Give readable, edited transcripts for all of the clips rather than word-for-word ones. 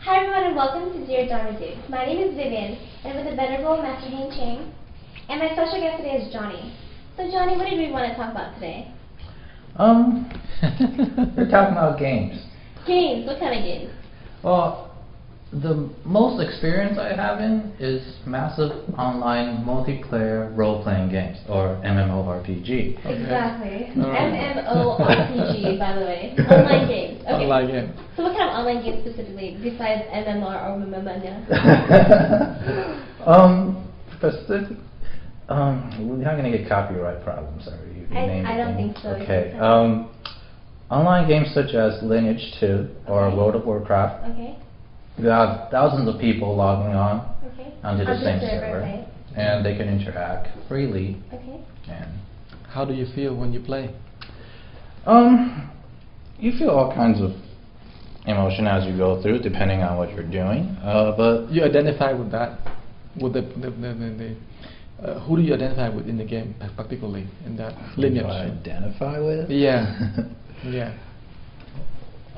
Hi everyone and welcome to DearDharmaDude. My name is Vivian and I'm with the venerable Master Hang Chang. And my special guest today is Johnny. So Johnny, what did we want to talk about today? We're talking about games. Games? What kind of games? Well, the most experience I have in is massive online multiplayer role-playing games, or MMORPG. Okay. Exactly. MMORPG, by the way. Online games. Okay. Online game. So what kind of online games specifically, besides MMR or MMR? Specific. We're not going to get copyright problems, are you? I don't think so. Okay. Online games such as Lineage 2 or World of Warcraft. Okay. You have thousands of people logging on onto the same server, right? and they can interact freely. Okay. And how do you feel when you play? You feel all kinds of emotion as you go through, depending on what you're doing. But you identify with that, with the who do you identify with in the game, particularly in that lineage? Who do I identify with? Yeah. Yeah.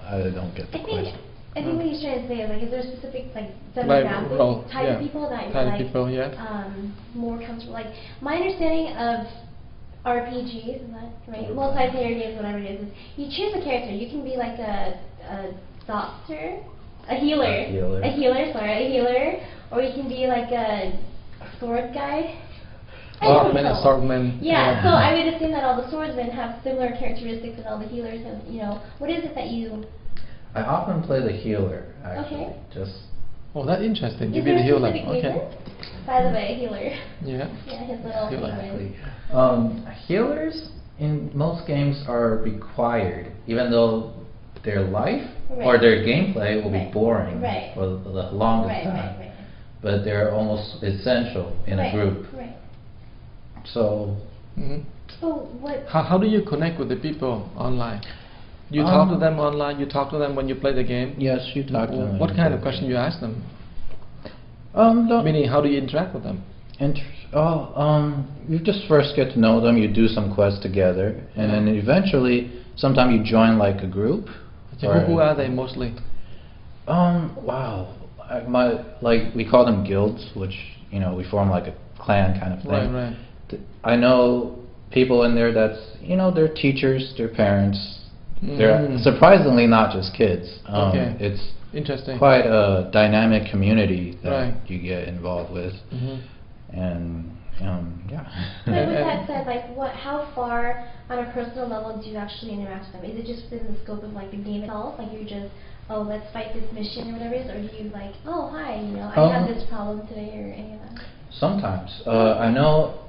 I don't get the question. I think what he's trying to say is, like, is there a specific, like, demographic type of people that you're, like, more comfortable? Like, my understanding of RPGs, is that right? Multiplayer games, whatever it is you choose a character. You can be like a doctor, a healer, or you can be like a sword guy. A swordman. Yeah, so I would assume that all the swordsmen have similar characteristics and all the healers have, what is it that you... I often play the healer, actually. Okay. Oh, that's interesting. You is be the healer. Okay. By the way, healer. Yeah. Yeah, his little exactly. Healers in most games are required, even though their life or their gameplay will be boring for the longest time. But they're almost essential in a group. Right. So. So what? How do you connect with the people online? You talk to them online. You talk to them when you play the game. Yes, you talk to them. What kind of question you ask them? Meaning, how do you interact with them? You just first get to know them. You do some quests together, and then eventually, sometimes you join like a group. Who are they mostly? Wow. We call them guilds, which we form like a clan kind of thing. Right. I know people in there that's they're teachers, they're parents. They're surprisingly not just kids. It's interesting. Quite a dynamic community that you get involved with, and yeah. So with that said, like, how far on a personal level do you actually interact with them? Is it just within the scope of like the game itself, like you're just let's fight this mission or whatever it is, or do you like hi I have this problem today or any of that? Sometimes I know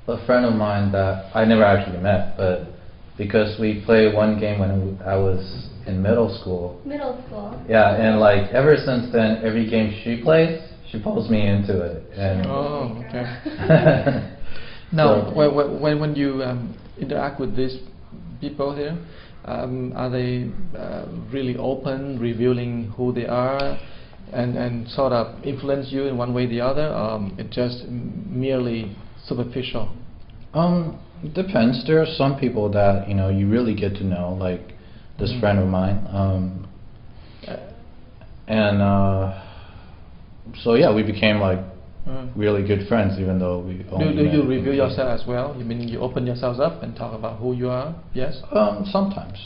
a friend of mine that I never actually met, but because we played one game when I was in middle school. Middle school. Yeah, and like ever since then, every game she plays, she pulls me into it. And okay. Now, when you interact with these people here, are they really open, revealing who they are, and sort of influence you in one way or the other, or it's just merely superficial? It depends. There are some people that you really get to know, like this friend of mine, and so yeah, we became like really good friends, even though we only do you reveal yourself as well? You mean you open yourselves up and talk about who you are? Yes. Sometimes.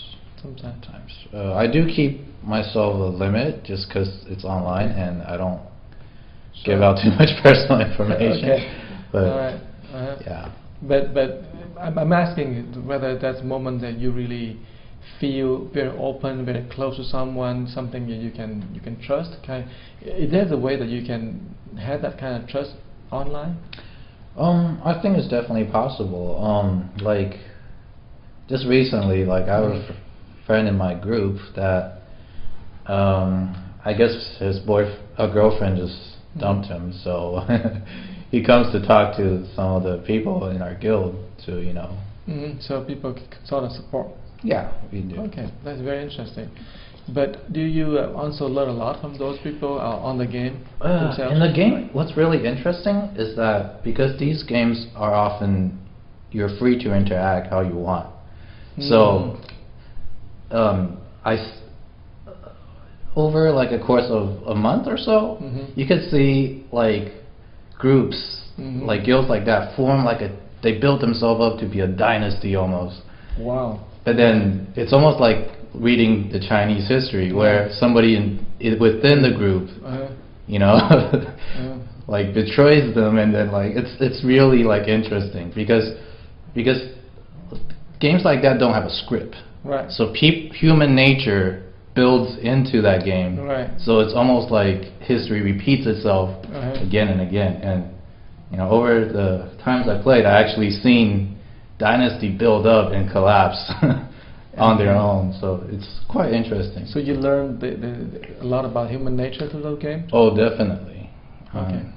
I do keep myself a limit just because it's online and I don't give out too much personal information. But all right. Yeah. But I'm asking whether that's a moment that you really feel very open, very close to someone, something that you can trust. Is there a way that you can have that kind of trust online? I think it's definitely possible. Like just recently, like I have a friend in my group that I guess his girlfriend just dumped him, so he comes to talk to some of the people in our guild to, So people sort of support. Yeah, we do. Okay, that's very interesting. But do you also learn a lot from those people on the game themselves? In the game, what's really interesting is that because these games are often, you're free to interact how you want. So, over like a course of a month or so, you could see like groups, like guilds like that form like they built themselves up to be a dynasty almost. Wow. But then it's almost like reading the Chinese history where somebody within the group, you know, like betrays them, and then like it's really like interesting because games like that don't have a script. Right. So human nature builds into that game. Right. So it's almost like history repeats itself again and again. And you know, over the times I played, I actually seen dynasty build up and collapse on their own. So it's quite interesting. So you learned a lot about human nature through those games? Oh, definitely. Okay.